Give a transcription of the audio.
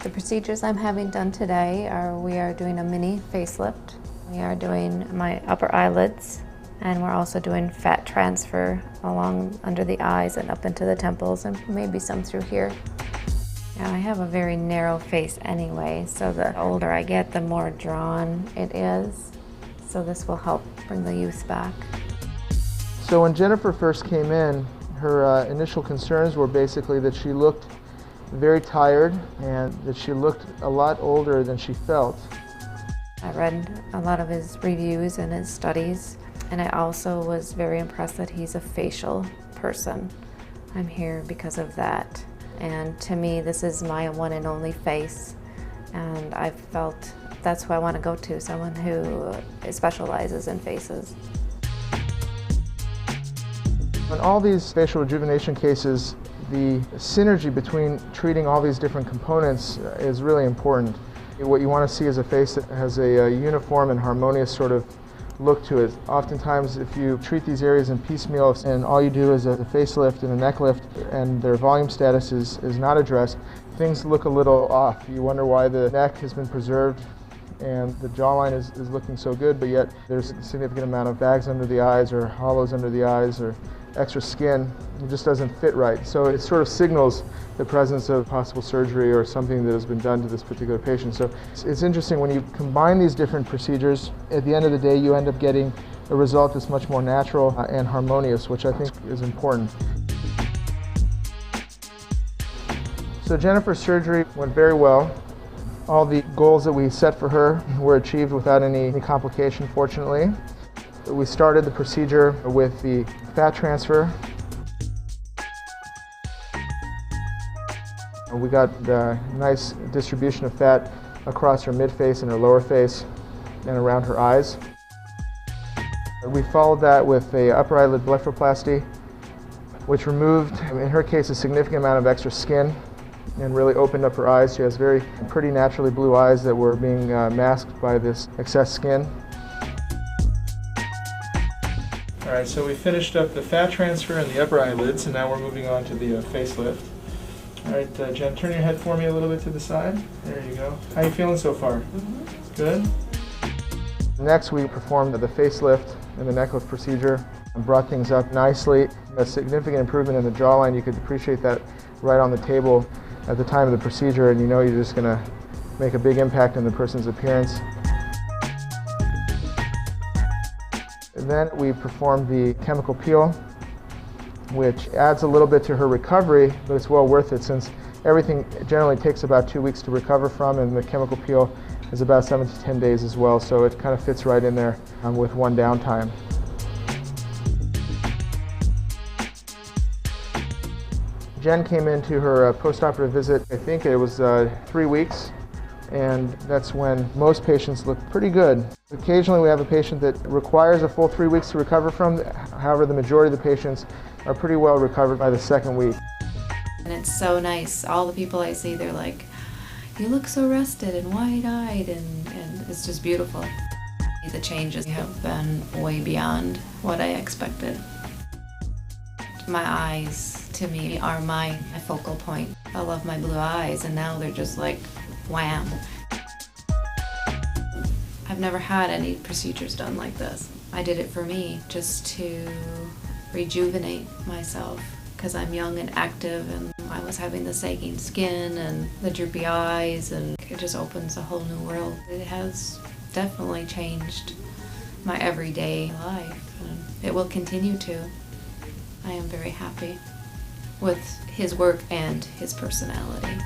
The procedures I'm having done today we are doing a mini facelift. We are doing my upper eyelids, and we're also doing fat transfer along under the eyes and up into the temples, and maybe some through here. Yeah, I have a very narrow face anyway, so the older I get, the more drawn it is. So this will help bring the youth back. So when Jennifer first came in, her initial concerns were basically that she looked very tired and that she looked a lot older than she felt. I read a lot of his reviews and his studies, and I also was very impressed that he's a facial person. I'm here because of that. And to me, this is my one and only face, and I felt that's who I want to go to, someone who specializes in faces. In all these facial rejuvenation cases, the synergy between treating all these different components is really important. What you want to see is a face that has a uniform and harmonious sort of look to it. Oftentimes, if you treat these areas in piecemeal and all you do is a facelift and a neck lift and their volume status is not addressed, things look a little off. You wonder why the neck has been preserved and the jawline is looking so good, but yet there's a significant amount of bags under the eyes or hollows under the eyes or extra skin. It just doesn't fit right. So it sort of signals the presence of possible surgery or something that has been done to this particular patient. So it's interesting when you combine these different procedures, at the end of the day you end up getting a result that's much more natural and harmonious, which I think is important. So Jennifer's surgery went very well. All the goals that we set for her were achieved without any complication, fortunately. We started the procedure with the fat transfer. We got a nice distribution of fat across her mid-face and her lower face and around her eyes. We followed that with a upper eyelid blepharoplasty, which removed, in her case, a significant amount of extra skin and really opened up her eyes. She has very pretty naturally blue eyes that were being masked by this excess skin. All right, so we finished up the fat transfer and the upper eyelids, and now we're moving on to the facelift. All right, Jen, turn your head for me a little bit to the side. There you go. How are you feeling so far? Good? Next, we performed the facelift and the neck lift procedure and brought things up nicely. A significant improvement in the jawline. You could appreciate that right on the table at the time of the procedure, and you know you're just going to make a big impact on the person's appearance. And then we performed the chemical peel, which adds a little bit to her recovery, but it's well worth it since everything generally takes about 2 weeks to recover from, and the chemical peel is about 7 to 10 days as well, so it kind of fits right in there with one downtime. Jen came into her post-operative visit, I think it was 3 weeks, and that's when most patients look pretty good. Occasionally we have a patient that requires a full 3 weeks to recover from. However, the majority of the patients are pretty well recovered by the second week. And it's so nice. All the people I see, they're like, you look so rested and wide-eyed, and it's just beautiful. The changes have been way beyond what I expected. My eyes, to me, are my focal point. I love my blue eyes, and now they're just like, wham. I've never had any procedures done like this. I did it for me, just to rejuvenate myself, because I'm young and active, and I was having the sagging skin and the droopy eyes, and it just opens a whole new world. It has definitely changed my everyday life, and it will continue to. I am very happy with his work and his personality.